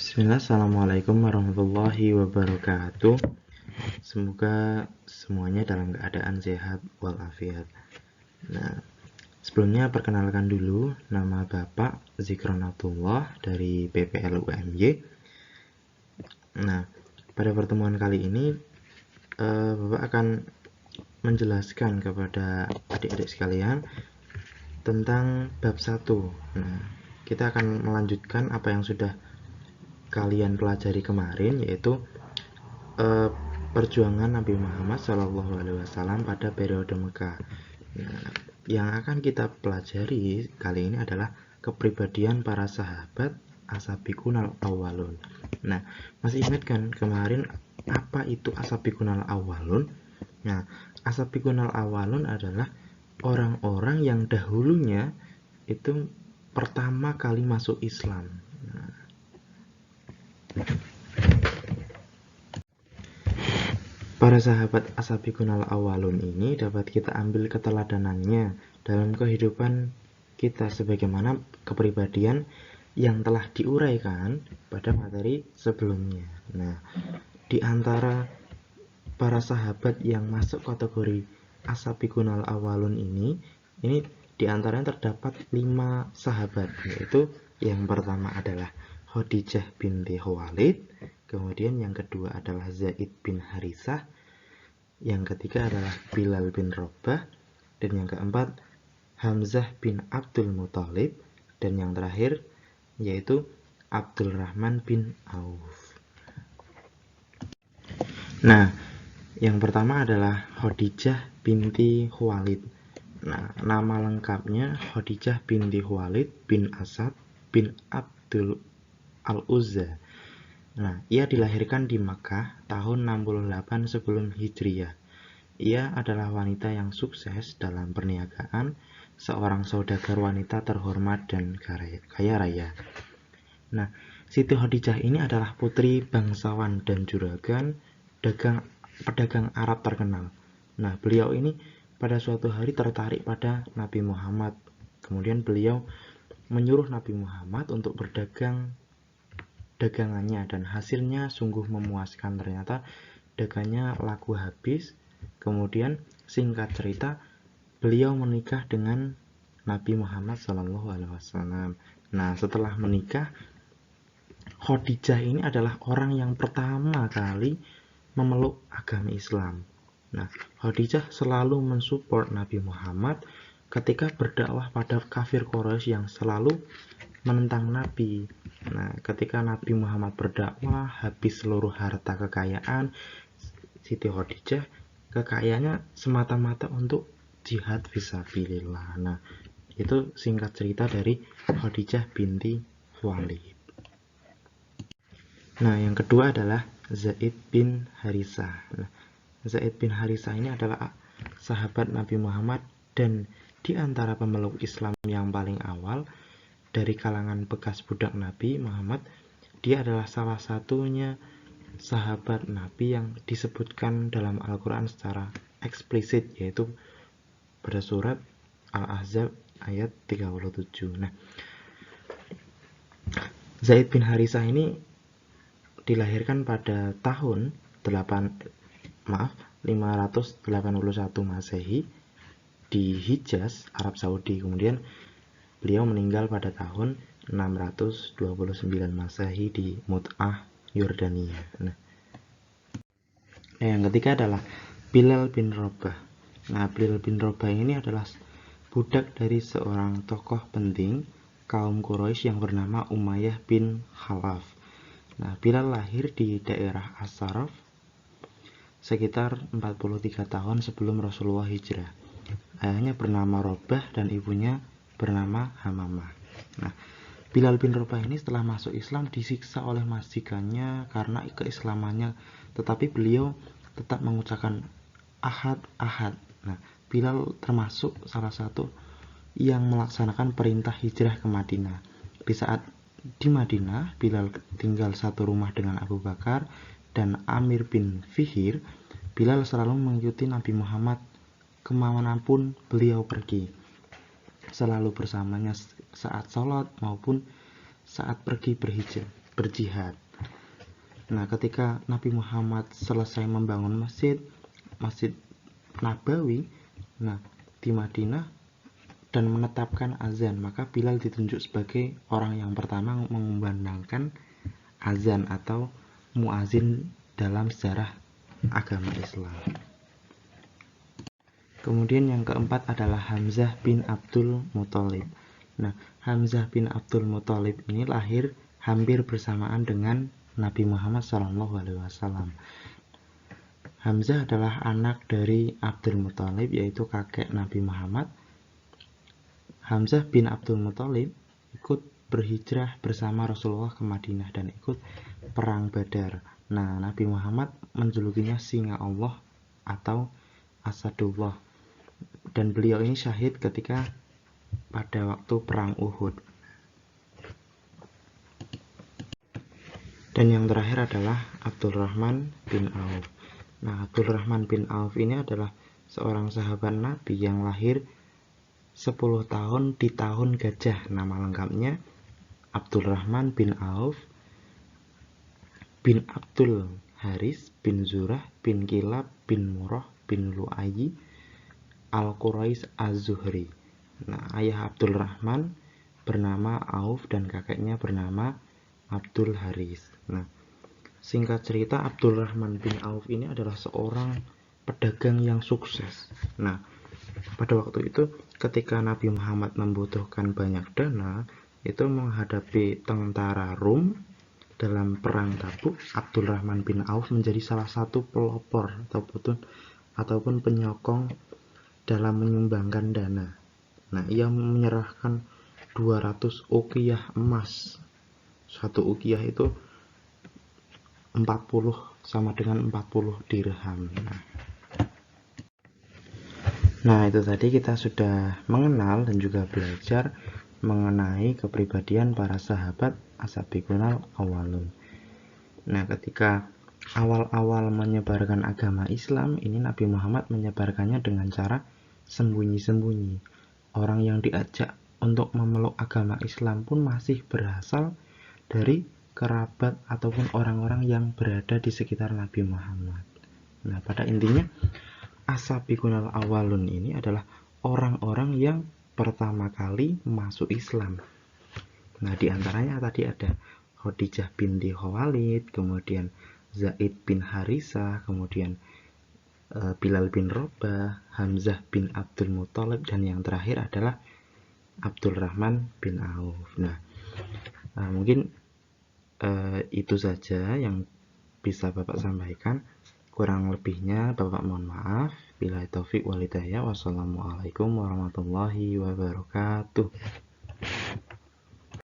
Bismillah, Assalamualaikum warahmatullahi wabarakatuh. Semoga semuanya dalam keadaan sehat walafiat. Nah, sebelumnya perkenalkan dulu, nama Bapak Zikronatullah dari PPL UMY. Nah, pada pertemuan kali ini Bapak akan menjelaskan kepada adik-adik sekalian tentang bab 1. Nah, kita akan melanjutkan apa yang sudah kalian pelajari kemarin, yaitu perjuangan Nabi Muhammad SAW pada periode Mekah. Nah, yang akan kita pelajari kali ini adalah kepribadian para sahabat As-Sabiqunal Awwalun. Nah, masih ingat kan kemarin apa itu As-Sabiqunal Awwalun? Nah, As-Sabiqunal Awwalun adalah orang-orang yang dahulunya itu pertama kali masuk Islam. Nah, para sahabat As-Sabiqunal Awwalun ini dapat kita ambil keteladanannya dalam kehidupan kita sebagaimana kepribadian yang telah diuraikan pada materi sebelumnya. Nah, di antara para sahabat yang masuk kategori As-Sabiqunal Awwalun ini di antaranya terdapat 5 sahabat, yaitu yang pertama adalah Khadijah binti Khuwailid, kemudian yang kedua adalah Zaid bin Harisah, yang ketiga adalah Bilal bin Rabah, dan yang keempat Hamzah bin Abdul Muthalib, dan yang terakhir yaitu Abdurrahman bin Auf. Nah, yang pertama adalah Khadijah binti Khuwailid. Nah, nama lengkapnya Khadijah binti Khuwailid bin Asad bin Abdul Al-Uzza. Nah, ia dilahirkan di Makkah tahun 68 sebelum Hijriyah. Ia adalah wanita yang sukses dalam perniagaan, seorang saudagar wanita terhormat dan kaya raya. Nah, Siti Khadijah ini adalah putri bangsawan dan juragan pedagang Arab terkenal. Nah, beliau ini pada suatu hari tertarik pada Nabi Muhammad. Kemudian beliau menyuruh Nabi Muhammad untuk berdagang dagangannya, dan hasilnya sungguh memuaskan. Ternyata dagangnya laku habis. Kemudian singkat cerita, beliau menikah dengan Nabi Muhammad SAW. Nah, setelah menikah, Khadijah ini adalah orang yang pertama kali memeluk agama Islam. Nah, Khadijah selalu mensupport Nabi Muhammad ketika berdakwah pada kafir Quraisy yang selalu menentang Nabi. Nah, ketika Nabi Muhammad berdakwah, habis seluruh harta kekayaan, Siti Khadijah kekayaannya semata-mata untuk jihad fisabilillah. Nah, itu singkat cerita dari Khadijah binti Khuwailid. Nah, yang kedua adalah Zaid bin Harisah. Nah, Zaid bin Harisah ini adalah sahabat Nabi Muhammad dan di antara pemeluk Islam yang paling awal dari kalangan bekas budak Nabi Muhammad. Dia adalah salah satunya sahabat Nabi yang disebutkan dalam Al-Quran secara eksplisit, yaitu pada surat Al-Ahzab ayat 37. Nah, Zaid bin Harisah ini dilahirkan pada tahun 581 Masehi di Hijaz, Arab Saudi. Kemudian beliau meninggal pada tahun 629 Masehi di Mut'ah, Yordania. Nah, yang ketiga adalah Bilal bin Rabah. Nah, Bilal bin Rabah ini adalah budak dari seorang tokoh penting kaum Quraisy yang bernama Umayyah bin Khalaf. Nah, Bilal lahir di daerah As-Saraf sekitar 43 tahun sebelum Rasulullah hijrah. Ayahnya bernama Rabah dan ibunya bernama Hamamah. Nah, Bilal bin Rabah ini setelah masuk Islam disiksa oleh majikannya karena keislamannya, tetapi beliau tetap mengucapkan ahad ahad. Nah, Bilal termasuk salah satu yang melaksanakan perintah hijrah ke Madinah. Di saat di Madinah, Bilal tinggal satu rumah dengan Abu Bakar dan Amir bin Fihir. Bilal selalu mengikuti Nabi Muhammad kemanapun beliau pergi, selalu bersamanya saat sholat maupun saat pergi berhijrah. berjihad. Nah, ketika Nabi Muhammad selesai membangun Masjid Nabawi, nah di Madinah, dan menetapkan azan, maka Bilal ditunjuk sebagai orang yang pertama mengumandangkan azan atau muazin dalam sejarah agama Islam. Kemudian yang keempat adalah Hamzah bin Abdul Muthalib. Nah, Hamzah bin Abdul Muthalib ini lahir hampir bersamaan dengan Nabi Muhammad SAW. Hamzah adalah anak dari Abdul Muthalib, yaitu kakek Nabi Muhammad. Hamzah bin Abdul Muthalib ikut berhijrah bersama Rasulullah ke Madinah dan ikut perang Badar. Nah, Nabi Muhammad menjulukinya Singa Allah atau Asadullah, dan beliau ini syahid ketika pada waktu perang Uhud. Dan yang terakhir adalah Abdurrahman bin Auf. Nah, Abdurrahman bin Auf ini adalah seorang sahabat Nabi yang lahir 10 tahun di tahun gajah. Nama lengkapnya Abdurrahman bin Auf bin Abdul Haris bin Zurah bin Kilab bin Murrah bin Lu'ayyi Al-Quraish Az-Zuhri. Nah, ayah Abdurrahman bernama Auf dan kakeknya bernama Abdul Haris. Nah, singkat cerita, Abdurrahman bin Auf ini adalah seorang pedagang yang sukses. Nah, pada waktu itu ketika Nabi Muhammad membutuhkan banyak dana, itu menghadapi tentara Rum dalam perang Tabuk, Abdurrahman bin Auf menjadi salah satu pelopor ataupun penyokong dalam menyumbangkan dana. Nah, ia menyerahkan 200 uqiyah emas. Satu uqiyah itu 40 sama dengan 40 dirham. Nah, itu tadi kita sudah mengenal dan juga belajar mengenai kepribadian para sahabat as-sabiqunal awwalun. Nah, ketika awal-awal menyebarkan agama Islam ini, Nabi Muhammad menyebarkannya dengan cara sembunyi-sembunyi. Orang yang diajak untuk memeluk agama Islam pun masih berasal dari kerabat ataupun orang-orang yang berada di sekitar Nabi Muhammad. Nah, pada intinya as-sabiqunal awwalun ini adalah orang-orang yang pertama kali masuk Islam. Nah, diantaranya tadi ada Khadijah binti Khuwailid, kemudian Zaid bin Harisah, kemudian Bilal bin Rabah, Hamzah bin Abdul Muthalib, dan yang terakhir adalah Abdurrahman bin Auf. Nah, mungkin itu saja yang bisa Bapak sampaikan. Kurang lebihnya Bapak mohon maaf. Billahi taufik wal hidayah. Wassalamualaikum warahmatullahi wabarakatuh.